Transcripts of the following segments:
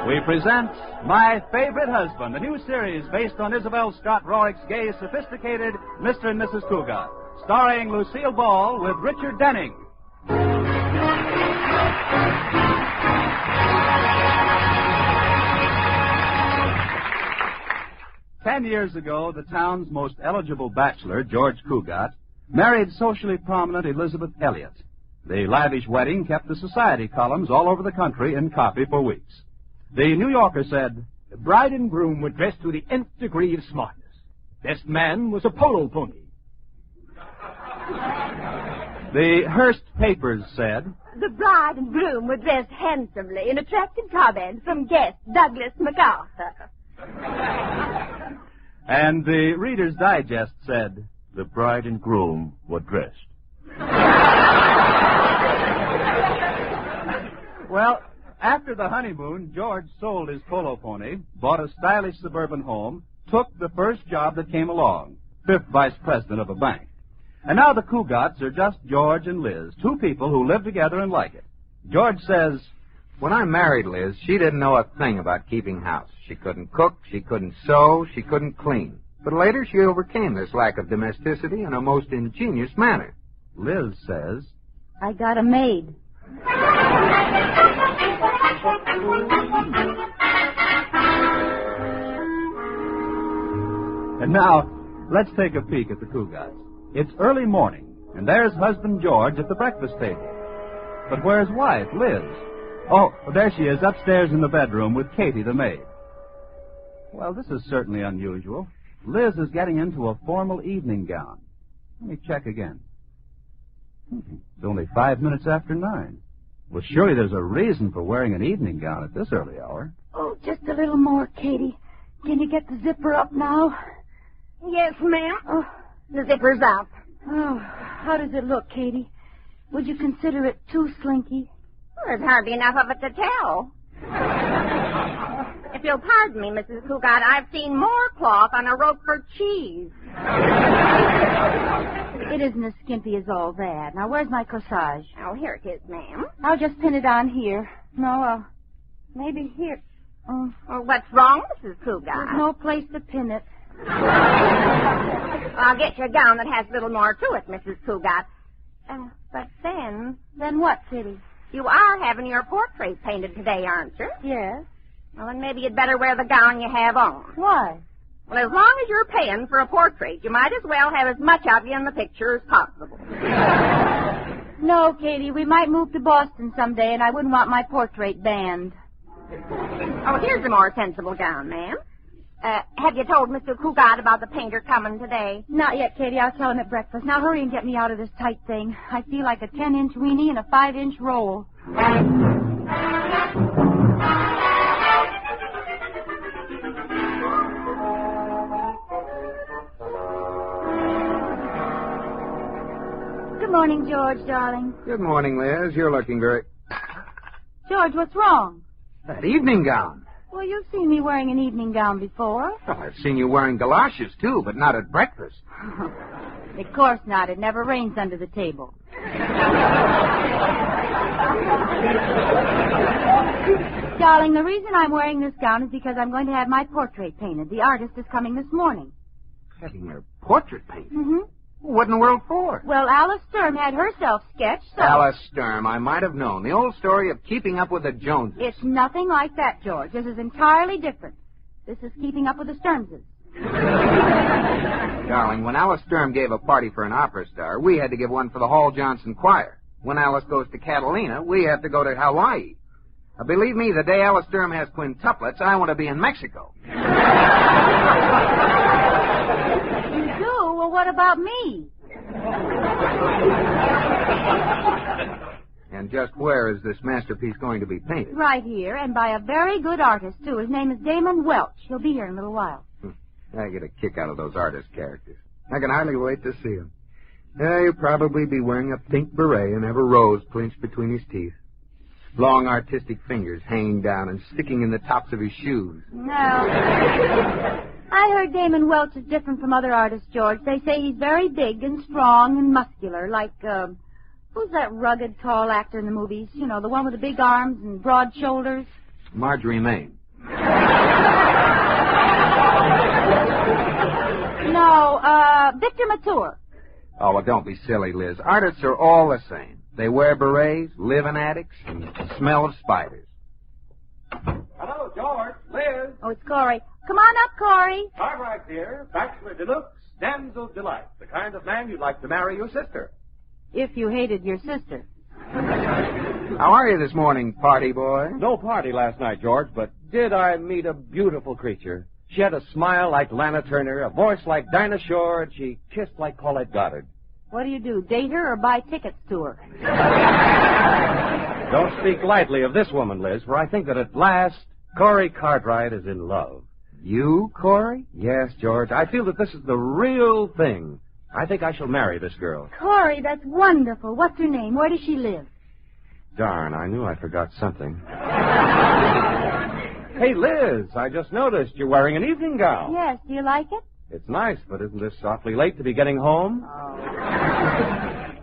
we present My Favorite Husband, a new series based on Isabel Scott Rorick's gay, sophisticated Mr. and Mrs. Cougat, starring Lucille Ball with Richard Denning. 10 years ago, the town's most eligible bachelor, George Cougat, married socially prominent Elizabeth Elliot. The lavish wedding kept the society columns all over the country in copy for weeks. The New Yorker said, "The bride and groom were dressed to the nth degree of smartness. Best man was a polo pony." The Hearst papers said, "The bride and groom were dressed handsomely in attractive comments from guest Douglas MacArthur." And the Reader's Digest said, "The bride and groom were dressed." Well, after the honeymoon, George sold his polo pony, bought a stylish suburban home, took the first job that came along, 5th vice president of a bank. And now the Cougats are just George and Liz, two people who live together and like it. George says, "When I married Liz, she didn't know a thing about keeping house. She couldn't cook, she couldn't sew, she couldn't clean. But later she overcame this lack of domesticity in a most ingenious manner." Liz says, "I got a maid." And now, let's take a peek at the Cougats. It's early morning, and there's husband George at the breakfast table. But where's wife, Liz? Oh, there she is, upstairs in the bedroom with Katie, the maid. Well, this is certainly unusual. Liz is getting into a formal evening gown. Let me check again. It's only 5 minutes after 9. Well, surely there's a reason for wearing an evening gown at this early hour. "Oh, just a little more, Katie. Can you get the zipper up now?" "Yes, ma'am. Oh, the zipper's up." "Oh, how does it look, Katie? Would you consider it too slinky?" "There's hardly enough of it to tell." "If you'll pardon me, Mrs. Cougat, I've seen more cloth on a Roquefort cheese." "It isn't as skimpy as all that. Now, where's my corsage?" "Oh, here it is, ma'am." "I'll just pin it on here. No, maybe here. Oh, what's wrong, Mrs. Cougat?" "There's no place to pin it." "I'll get you a gown that has a little more to it, Mrs. Cougat. But then..." "Then what, Kitty?" "You are having your portrait painted today, aren't you?" "Yes." "Well, then maybe you'd better wear the gown you have on." "Why?" "Well, as long as you're paying for a portrait, you might as well have as much of you in the picture as possible." "No, Katie, we might move to Boston someday, and I wouldn't want my portrait banned." "Oh, here's a more sensible gown, ma'am. Have you told Mr. Cougat about the painter coming today?" "Not yet, Katie. I'll tell him at breakfast. Now hurry and get me out of this tight thing. I feel like a 10-inch weenie in a 5-inch roll." Good morning, George, darling. "Good morning, Liz. You're looking very..." George, what's wrong? "That evening gown." Well, you've seen me wearing an evening gown before. Well, I've seen you wearing galoshes, too, but not at breakfast. Of course not. It never rains under the table. Darling, the reason I'm wearing this gown is because I'm going to have my portrait painted. The artist is coming this morning. Having your portrait painted? Mm-hmm. What in the world for? Well, Alice Sturm had herself sketched, so... Alice Sturm, I might have known. The old story of keeping up with the Joneses. It's nothing like that, George. This is entirely different. This is keeping up with the Sturmses. Darling, when Alice Sturm gave a party for an opera star, we had to give one for the Hall Johnson Choir. When Alice goes to Catalina, we have to go to Hawaii. Now, believe me, the day Alice Sturm has quintuplets, I want to be in Mexico. You do? Well, what about me? And just where is this masterpiece going to be painted? Right here, and by a very good artist, too. His name is Damon Welch. He'll be here in a little while. I get a kick out of those artist characters. I can hardly wait to see him. He'll probably be wearing a pink beret and have a rose clinched between his teeth. Long artistic fingers hanging down and sticking in the tops of his shoes. No. I heard Damon Welch is different from other artists, George. They say he's very big and strong and muscular, like, who's that rugged, tall actor in the movies? You know, the one with the big arms and broad shoulders. Marjorie Main. No, Victor Mature. Oh, well, don't be silly, Liz. Artists are all the same. They wear berets, live in attics, and smell of spiders. Hello, George. Liz. Oh, it's Corey. Come on up, Corey. Cartwright here. Bachelor Deluxe. Damsel Delight. The kind of man you'd like to marry your sister. If you hated your sister. How are you this morning, party boy? No party last night, George, but did I meet a beautiful creature? She had a smile like Lana Turner, a voice like Dinah Shore, and she kissed like Paulette Goddard. What do? Date her or buy tickets to her? Don't speak lightly of this woman, Liz, for I think that at last Corey Cartwright is in love. You, Corey? Yes, George. I feel that this is the real thing. I think I shall marry this girl. Corey, that's wonderful. What's her name? Where does she live? Darn, I knew I forgot something. Hey, Liz, I just noticed you're wearing an evening gown. Yes, do you like it? It's nice, but isn't this awfully late to be getting home?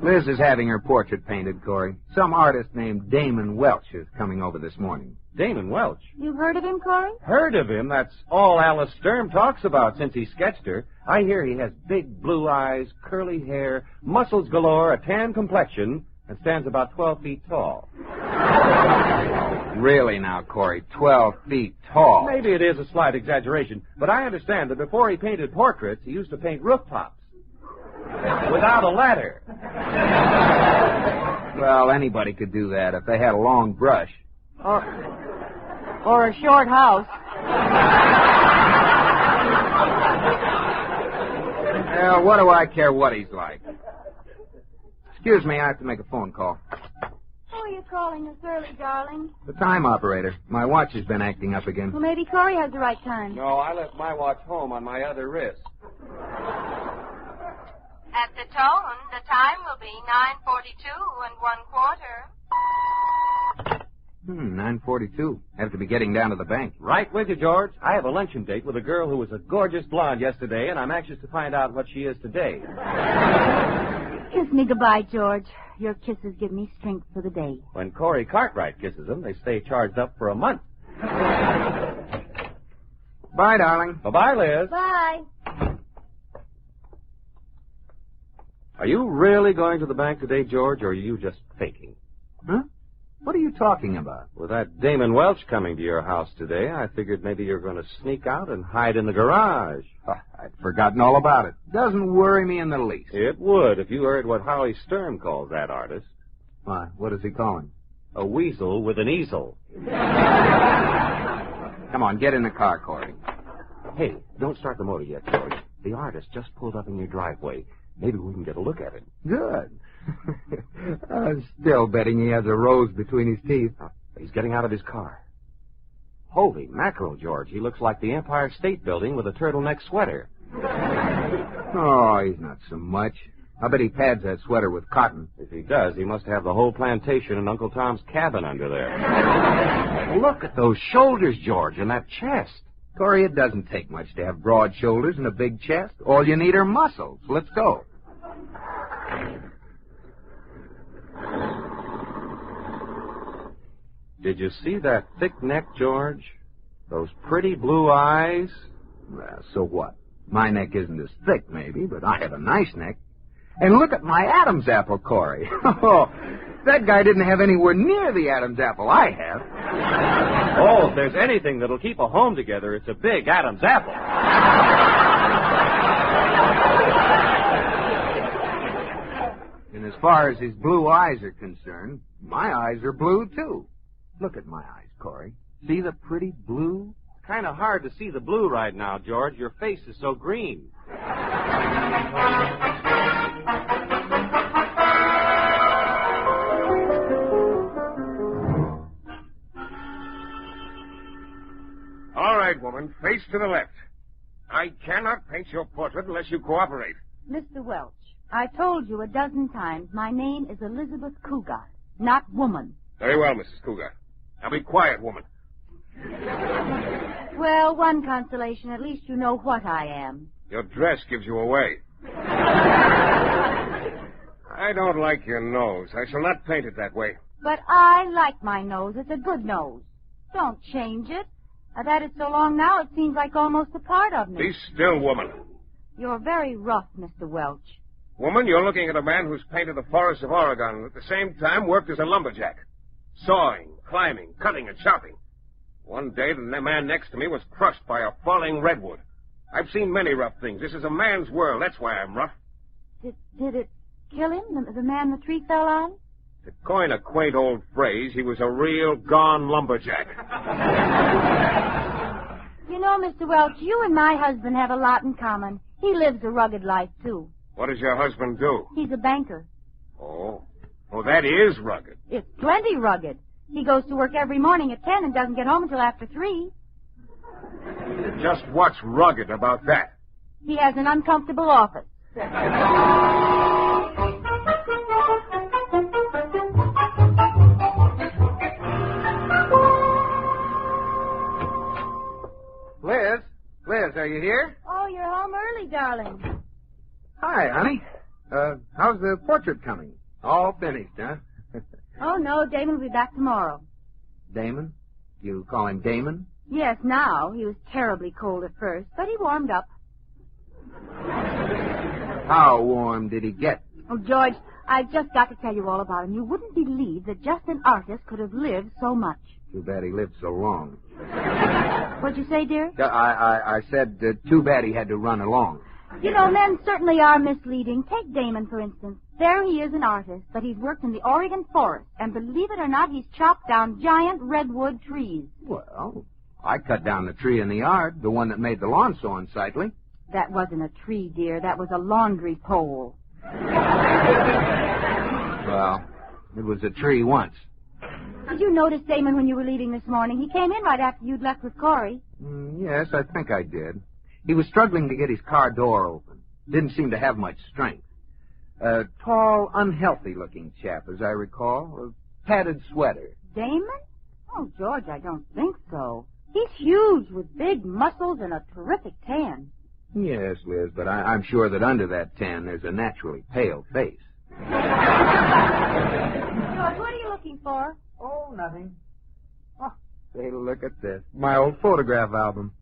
Liz is having her portrait painted, Corey. Some artist named Damon Welch is coming over this morning. Damon Welch. You've heard of him, Corey? Heard of him? That's all Alice Sturm talks about since he sketched her. I hear he has big blue eyes, curly hair, muscles galore, a tan complexion, and stands about 12 feet tall. Really now, Corey, 12 feet tall. Maybe it is a slight exaggeration, but I understand that before he painted portraits, he used to paint rooftops. Without a ladder. Well, anybody could do that if they had a long brush. Or a short house. Well, what do I care what he's like? Excuse me, I have to make a phone call. Who are you calling us early, darling? The time operator. My watch has been acting up again. Well, maybe Corey has the right time. No, I left my watch home on my other wrist. At the tone, the time will be 9:42 1/4. 9:42. Have to be getting down to the bank. Right with you, George. I have a luncheon date with a girl who was a gorgeous blonde yesterday, and I'm anxious to find out what she is today. Kiss me goodbye, George. Your kisses give me strength for the day. When Corey Cartwright kisses them, they stay charged up for a month. Bye, darling. Bye-bye, Liz. Bye. Are you really going to the bank today, George, or are you just faking? Huh? What are you talking about? With that Damon Welch coming to your house today, I figured maybe you're going to sneak out and hide in the garage. I'd forgotten all about it. Doesn't worry me in the least. It would if you heard what Howie Sturm calls that artist. Why, what does he call him? A weasel with an easel. Come on, get in the car, Corey. Hey, don't start the motor yet, George. The artist just pulled up in your driveway. Maybe we can get a look at it. Good. I'm still betting he has a rose between his teeth. He's getting out of his car. Holy mackerel, George. He looks like the Empire State Building with a turtleneck sweater. Oh, he's not so much. I bet he pads that sweater with cotton. If he does, he must have the whole plantation and Uncle Tom's cabin under there. Look at those shoulders, George, and that chest. Corey, it doesn't take much to have broad shoulders and a big chest. All you need are muscles. Let's go. Did you see that thick neck, George? Those pretty blue eyes? Well, so what? My neck isn't as thick, maybe, but I have a nice neck. And look at my Adam's apple, Corey. Oh, that guy didn't have anywhere near the Adam's apple I have. Oh, if there's anything that'll keep a home together, it's a big Adam's apple. And as far as his blue eyes are concerned, my eyes are blue, too. Look at my eyes, Corey. See the pretty blue? Kind of hard to see the blue right now, George. Your face is so green. All right, woman, face to the left. I cannot paint your portrait unless you cooperate. Mr. Welch, I told you a dozen times my name is Elizabeth Cougar, not woman. Very well, Mrs. Cougar. Now be quiet, woman. Well, one consolation, at least you know what I am. Your dress gives you away. I don't like your nose. I shall not paint it that way. But I like my nose. It's a good nose. Don't change it. I've had it so long now, it seems like almost a part of me. Be still, woman. You're very rough, Mr. Welch. Woman, you're looking at a man who's painted the forests of Oregon and at the same time worked as a lumberjack. Sawing, climbing, cutting, and chopping. One day, the man next to me was crushed by a falling redwood. I've seen many rough things. This is a man's world. That's why I'm rough. Did it kill him, the man the tree fell on? To coin a quaint old phrase, he was a real gone lumberjack. You know, Mr. Welch, you and my husband have a lot in common. He lives a rugged life, too. What does your husband do? He's a banker. Oh, that is rugged. It's plenty rugged. He goes to work every morning at 10 and doesn't get home until after 3. Just what's rugged about that? He has an uncomfortable office. Liz, are you here? Oh, you're home early, darling. Hi, honey. How's the portrait coming? All finished, huh? Oh, no, Damon will be back tomorrow. Damon? You call him Damon? Yes, now. He was terribly cold at first, but he warmed up. How warm did he get? Oh, George, I've just got to tell you all about him. You wouldn't believe that just an artist could have lived so much. Too bad he lived so long. What'd you say, dear? I said too bad he had to run along. You know, men certainly are misleading. Take Damon, for instance. There he is, an artist, but he's worked in the Oregon forest, and believe it or not, he's chopped down giant redwood trees. Well, I cut down the tree in the yard, the one that made the lawn so unsightly. That wasn't a tree, dear. That was a laundry pole. Well, it was a tree once. Did you notice Damon when you were leaving this morning? He came in right after you'd left with Corey. Yes, I think I did. He was struggling to get his car door open. Didn't seem to have much strength. A tall, unhealthy-looking chap, as I recall. A padded sweater. Damon? Oh, George, I don't think so. He's huge, with big muscles and a terrific tan. Yes, Liz, but I'm sure that under that tan there's a naturally pale face. George, what are you looking for? Oh, nothing. Oh, say, look at this. My old photograph album.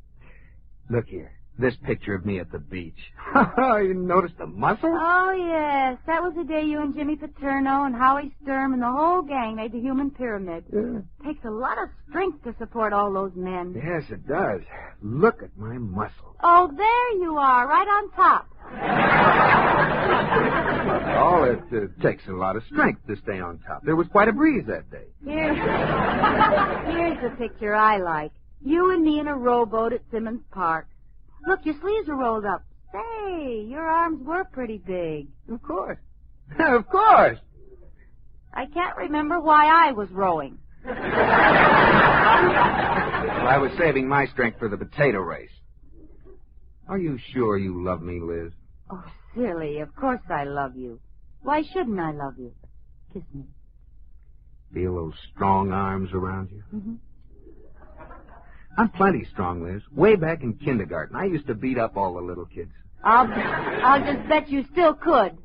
Look here. This picture of me at the beach. You noticed the muscles? Oh, yes. That was the day you and Jimmy Paterno and Howie Sturm and the whole gang made the human pyramid. Yeah. Takes a lot of strength to support all those men. Yes, it does. Look at my muscles. Oh, there you are, right on top. Oh, it takes a lot of strength to stay on top. There was quite a breeze that day. Here's the picture I like. You and me in a rowboat at Simmons Park. Look, your sleeves are rolled up. Say, your arms were pretty big. Of course. Of course. I can't remember why I was rowing. Well, I was saving my strength for the potato race. Are you sure you love me, Liz? Oh, silly. Of course I love you. Why shouldn't I love you? Kiss me. Feel those strong arms around you? Mm-hmm. I'm plenty strong, Liz. Way back in kindergarten, I used to beat up all the little kids. I'll just bet you still could.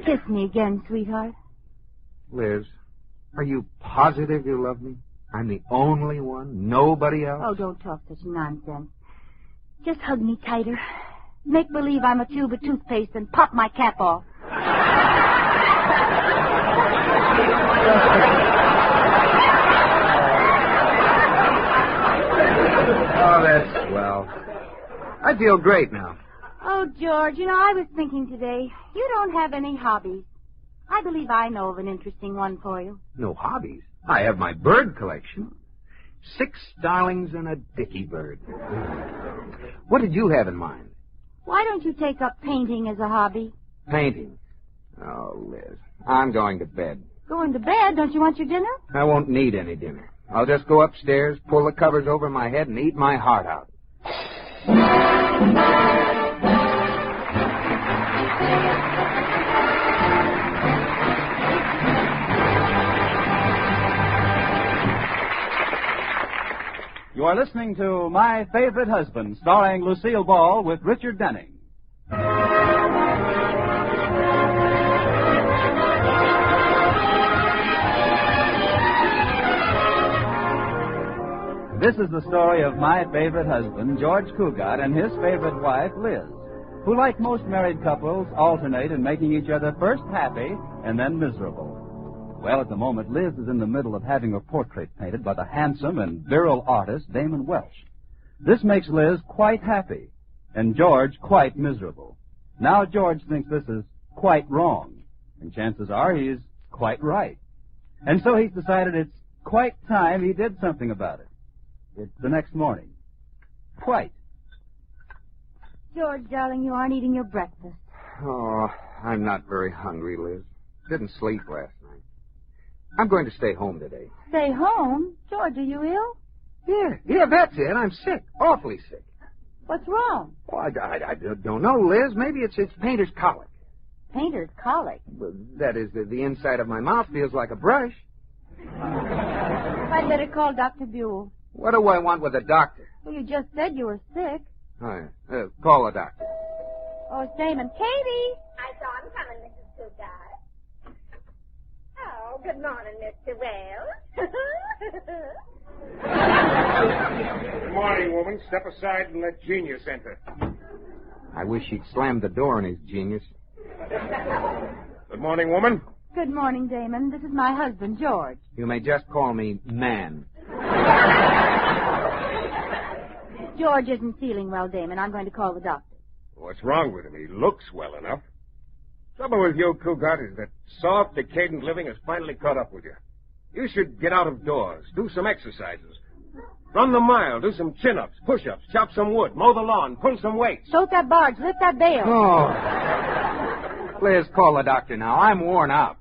Kiss me again, sweetheart. Liz, are you positive you love me? I'm the only one? Nobody else? Oh, don't talk such nonsense. Just hug me tighter. Make believe I'm a tube of toothpaste and pop my cap off. Oh, that's swell. I feel great now. Oh, George, you know, I was thinking today, you don't have any hobbies. I believe I know of an interesting one for you. No hobbies? I have my bird collection. 6 starlings and a dicky bird. What did you have in mind? Why don't you take up painting as a hobby? Painting? Oh, Liz, I'm going to bed. Going to bed? Don't you want your dinner? I won't need any dinner. I'll just go upstairs, pull the covers over my head, and eat my heart out. You are listening to My Favorite Husband, starring Lucille Ball with Richard Denning. This is the story of my favorite husband, George Cugat, and his favorite wife, Liz, who, like most married couples, alternate in making each other first happy and then miserable. Well, at the moment, Liz is in the middle of having her portrait painted by the handsome and virile artist, Damon Welsh. This makes Liz quite happy, and George quite miserable. Now George thinks this is quite wrong, and chances are he's quite right. And so he's decided it's quite time he did something about it. It's the next morning. Quite. George, darling, you aren't eating your breakfast. Oh, I'm not very hungry, Liz. Didn't sleep last night. I'm going to stay home today. Stay home? George, are you ill? Yeah, that's it. I'm sick. Awfully sick. What's wrong? Oh, I don't know, Liz. Maybe it's painter's colic. Painter's colic? Well, that is, the inside of my mouth feels like a brush. I'd better call Dr. Buell. What do I want with a doctor? Well, you just said you were sick. Oh, yeah. Call a doctor. Oh, it's Damon. Katie! I saw him coming, Mrs. Cugat. Oh, good morning, Mr. Wells. Good morning, woman. Step aside and let Genius enter. I wish he'd slammed the door on his genius. Good morning, woman. Good morning, Damon. This is my husband, George. You may just call me Man. George isn't feeling well, Damon. I'm going to call the doctor. What's wrong with him? He looks well enough. Trouble with you, Cugat, is that soft, decadent living has finally caught up with you. You should get out of doors, do some exercises. Run the mile, do some chin-ups, push-ups, chop some wood, mow the lawn, pull some weights. Tote that barge, lift that bale. Oh. Liz, call the doctor now. I'm worn out.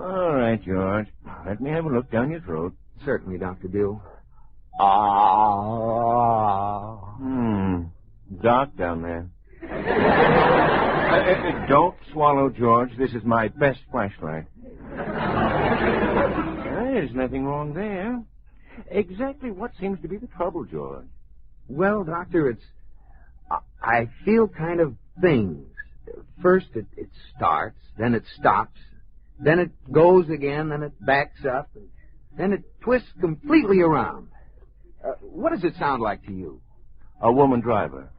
All right, George. Let me have a look down your throat. Certainly, Dr. Buell. Dark down there. Don't swallow, George. This is my best flashlight. There's nothing wrong there. Exactly what seems to be the trouble, George? Well, Doctor, I feel kind of things. First, it starts, then it stops, then it goes again, then it backs up, and then it twists completely around. What does it sound like to you? A woman driver.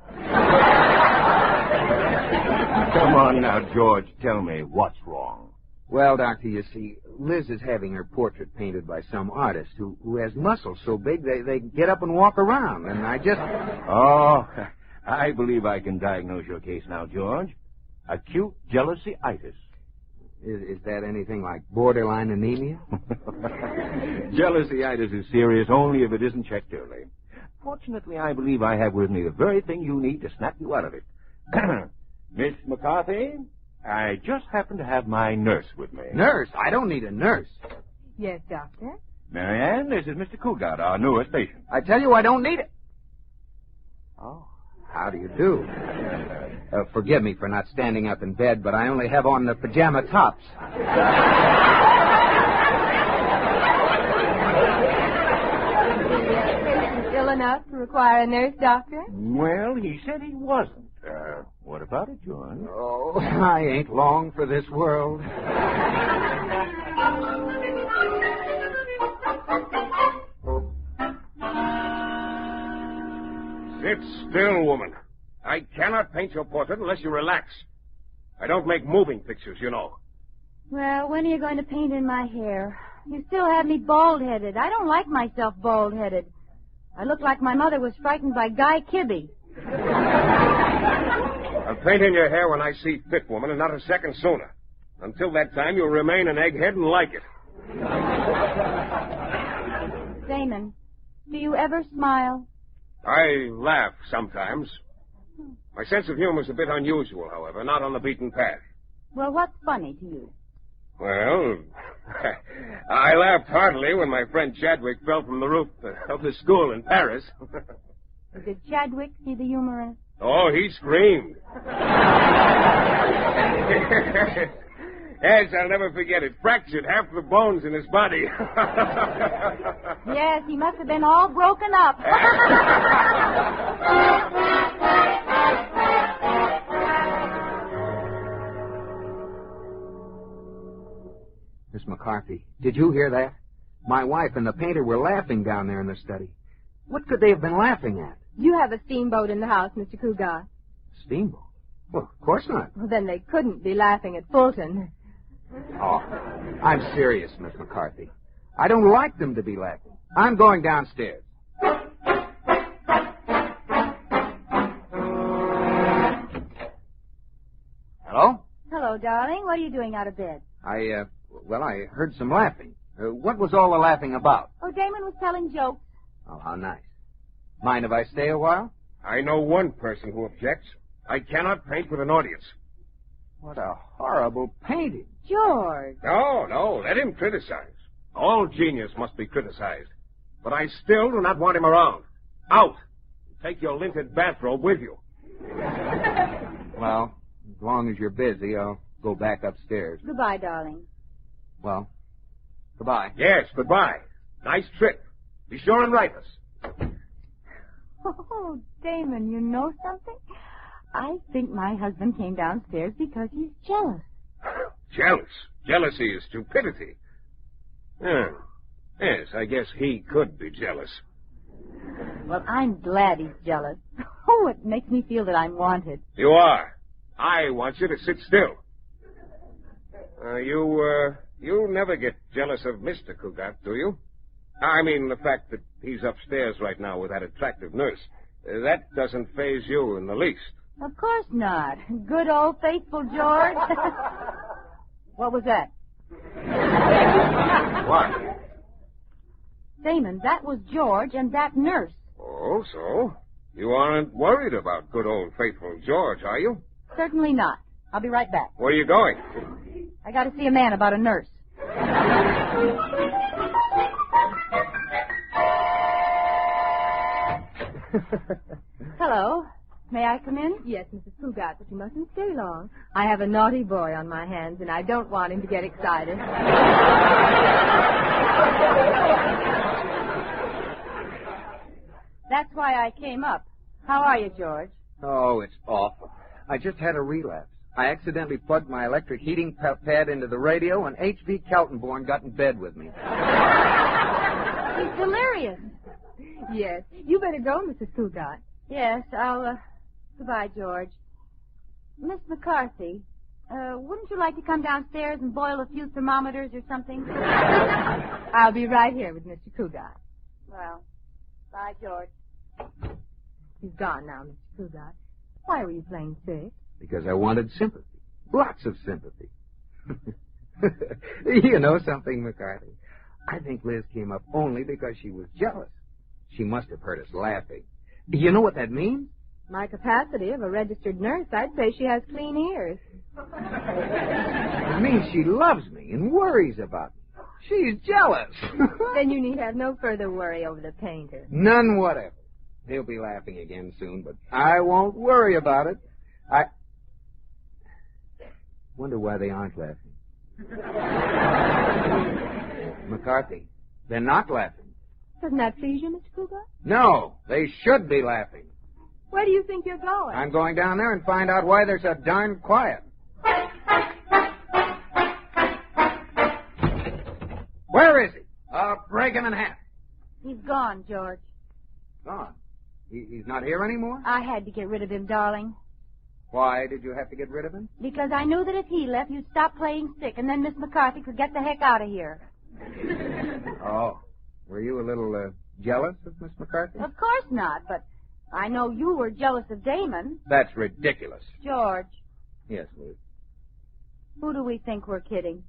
Come on now, George. Tell me what's wrong. Well, Doctor, you see, Liz is having her portrait painted by some artist who has muscles so big they get up and walk around, and I just... Oh, I believe I can diagnose your case now, George. Acute jealousy-itis. Is that anything like borderline anemia? Jealousy-itis is serious only if it isn't checked early. Fortunately, I believe I have with me the very thing you need to snap you out of it. Miss McCarthy, I just happen to have my nurse with me. Nurse? I don't need a nurse. Yes, Doctor? Marianne, this is Mr. Cugat, our newest patient. I tell you, I don't need it. Oh. How do you do? Forgive me for not standing up in bed, but I only have on the pajama tops. Ill enough to require a nurse, Doctor? Well, he said he wasn't. What about it, George? Oh, I ain't long for this world. Sit still, woman. I cannot paint your portrait unless you relax. I don't make moving pictures, you know. Well, when are you going to paint in my hair? You still have me bald-headed. I don't like myself bald-headed. I look like my mother was frightened by Guy Kibbe. I'll paint in your hair when I see fit, woman, and not a second sooner. Until that time, you'll remain an egghead and like it. Damon, do you ever smile? I laugh sometimes. My sense of humor is a bit unusual, however, not on the beaten path. Well, what's funny to you? Well, I laughed heartily when my friend Chadwick fell from the roof of the school in Paris. Did Chadwick see the humor in it? Oh, he screamed. Yes, I'll never forget it. Fractured half the bones in his body. Yes, he must have been all broken up. Miss McCarthy, did you hear that? My wife and the painter were laughing down there in the study. What could they have been laughing at? You have a steamboat in the house, Mr. Cougar. Steamboat? Well, of course not. Well, then they couldn't be laughing at Fulton. Oh, I'm serious, Miss McCarthy. I don't like them to be laughing. I'm going downstairs. Hello? Hello, darling. What are you doing out of bed? I heard some laughing. What was all the laughing about? Oh, Damon was telling jokes. Oh, how nice. Mind if I stay a while? I know one person who objects. I cannot paint with an audience. What a horrible painting. George. No, let him criticize. All genius must be criticized. But I still do not want him around. Out! Take your linted bathrobe with you. Well, as long as you're busy, I'll go back upstairs. Goodbye, darling. Well, goodbye. Yes, goodbye. Nice trip. Be sure and write us. Oh, Damon, you know something? I think my husband came downstairs because he's jealous. Jealous? Jealousy is stupidity. Yes, I guess he could be jealous. Well, I'm glad he's jealous. Oh, it makes me feel that I'm wanted. You are. I want you to sit still. You never get jealous of Mr. Cougat, do you? I mean, the fact that he's upstairs right now with that attractive nurse. That doesn't faze you in the least. Of course not. Good old faithful George. What was that? What? Damon, that was George and that nurse. Oh, so? You aren't worried about good old faithful George, are you? Certainly not. I'll be right back. Where are you going? I got to see a man about a nurse. Hello. May I come in? Yes, Mrs. Cougat, but you mustn't stay long. I have a naughty boy on my hands, and I don't want him to get excited. That's why I came up. How are you, George? Oh, it's awful. I just had a relapse. I accidentally plugged my electric heating pad into the radio, and H.V. Keltenborn got in bed with me. He's delirious. Yes. You better go, Mrs. Cougat. Yes, Goodbye, George. Miss McCarthy, wouldn't you like to come downstairs and boil a few thermometers or something? I'll be right here with Mr. Cougat. Well, bye, George. He's gone now, Mr. Cougat. Why were you playing sick? Because I wanted sympathy. Lots of sympathy. You know something, McCarthy? I think Liz came up only because she was jealous. She must have heard us laughing. You know what that means? My capacity of a registered nurse, I'd say she has clean ears. It means she loves me and worries about me. She's jealous. Then you need have no further worry over the painter. None whatever. He'll be laughing again soon, but I won't worry about it. I wonder why they aren't laughing. McCarthy, they're not laughing. Doesn't that please you, Mr. Cougar? No, they should be laughing. Where do you think you're going? I'm going down there and find out why they're so darn quiet. Where is he? I'll break him in half. He's gone, George. Gone? He's not here anymore? I had to get rid of him, darling. Why did you have to get rid of him? Because I knew that if he left, you'd stop playing sick, and then Miss McCarthy could get the heck out of here. Oh. Were you a little jealous of Miss McCarthy? Of course not, but I know you were jealous of Damon. That's ridiculous. George. Yes, Liz. Who do we think we're kidding?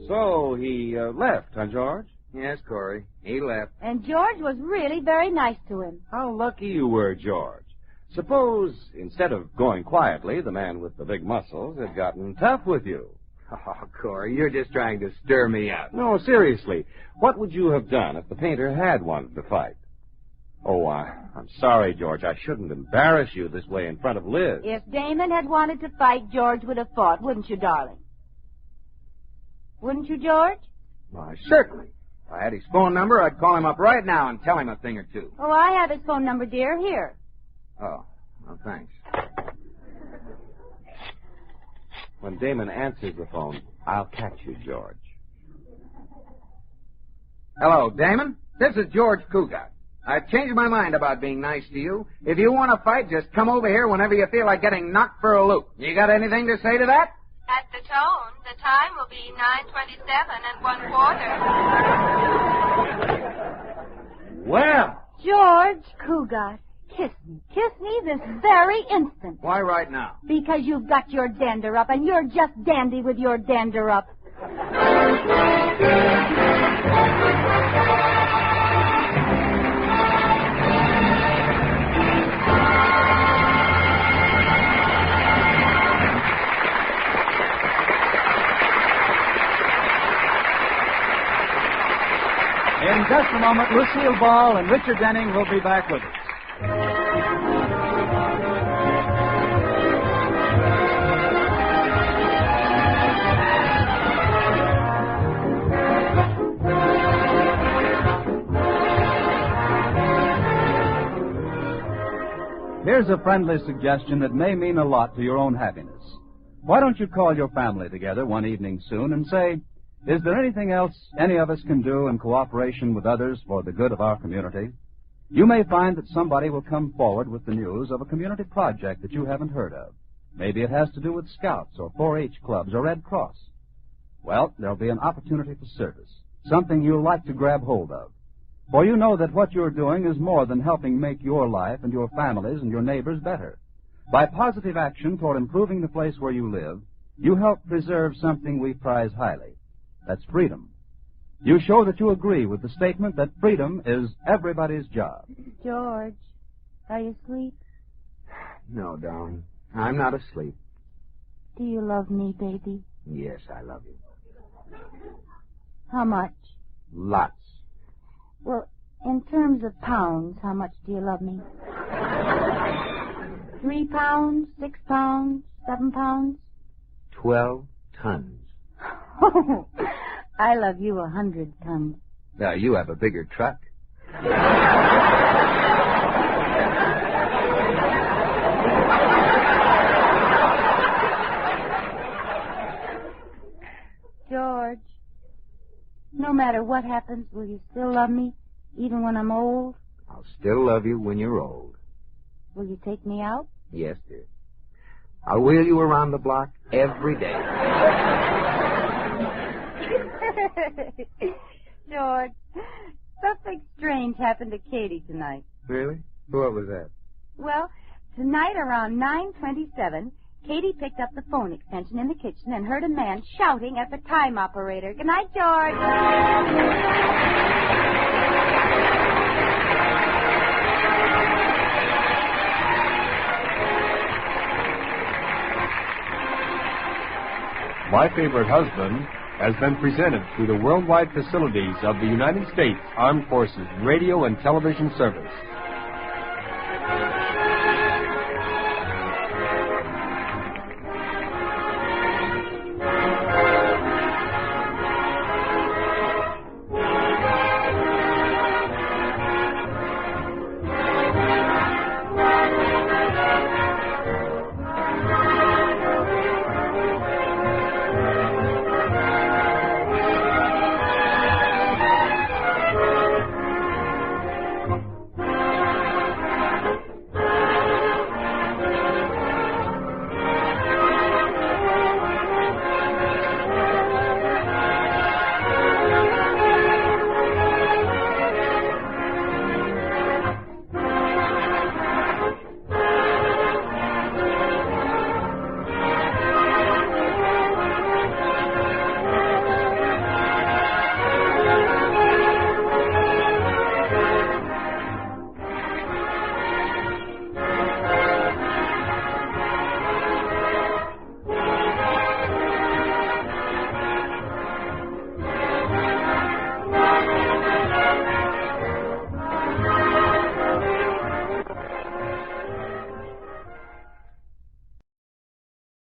So he left, huh, George? Yes, Corey. He left. And George was really very nice to him. How lucky you were, George. Suppose, instead of going quietly, the man with the big muscles had gotten tough with you. Oh, Corey, you're just trying to stir me up. No, seriously. What would you have done if the painter had wanted to fight? Oh, I'm sorry, George. I shouldn't embarrass you this way in front of Liz. If Damon had wanted to fight, George would have fought, wouldn't you, darling? Wouldn't you, George? Why, certainly. If I had his phone number, I'd call him up right now and tell him a thing or two. Oh, I have his phone number, dear. Here. Oh, well, thanks. When Damon answers the phone, I'll catch you, George. Hello, Damon. This is George Cugat. I've changed my mind about being nice to you. If you want to fight, just come over here whenever you feel like getting knocked for a loop. You got anything to say to that? At the tone, the time will be 9:27 1/4. Well! George Cugat, kiss me. Kiss me this very instant. Why right now? Because you've got your dander up, and you're just dandy with your dander up. In just a moment, Lucille Ball and Richard Denning will be back with us. Here's a friendly suggestion that may mean a lot to your own happiness. Why don't you call your family together one evening soon and say, is there anything else any of us can do in cooperation with others for the good of our community? You may find that somebody will come forward with the news of a community project that you haven't heard of. Maybe it has to do with Scouts or 4-H clubs or Red Cross. Well, there'll be an opportunity for service, something you'll like to grab hold of. For you know that what you're doing is more than helping make your life and your families and your neighbors better. By positive action toward improving the place where you live, you help preserve something we prize highly. That's freedom. You show that you agree with the statement that freedom is everybody's job. George, are you asleep? No, darling. I'm not asleep. Do you love me, baby? Yes, I love you. How much? Lots. Well, in terms of pounds, how much do you love me? 3 pounds, 6 pounds, 7 pounds? 12 tons. I love you 100 tons. Now, you have a bigger truck. George, no matter what happens, will you still love me, even when I'm old? I'll still love you when you're old. Will you take me out? Yes, dear. I'll wheel you around the block every day. George, something strange happened to Katie tonight. Really? What was that? Well, tonight around 9:27, Katie picked up the phone extension in the kitchen and heard a man shouting at the time operator. Good night, George. My Favorite Husband has been presented through the worldwide facilities of the United States Armed Forces Radio and Television Service.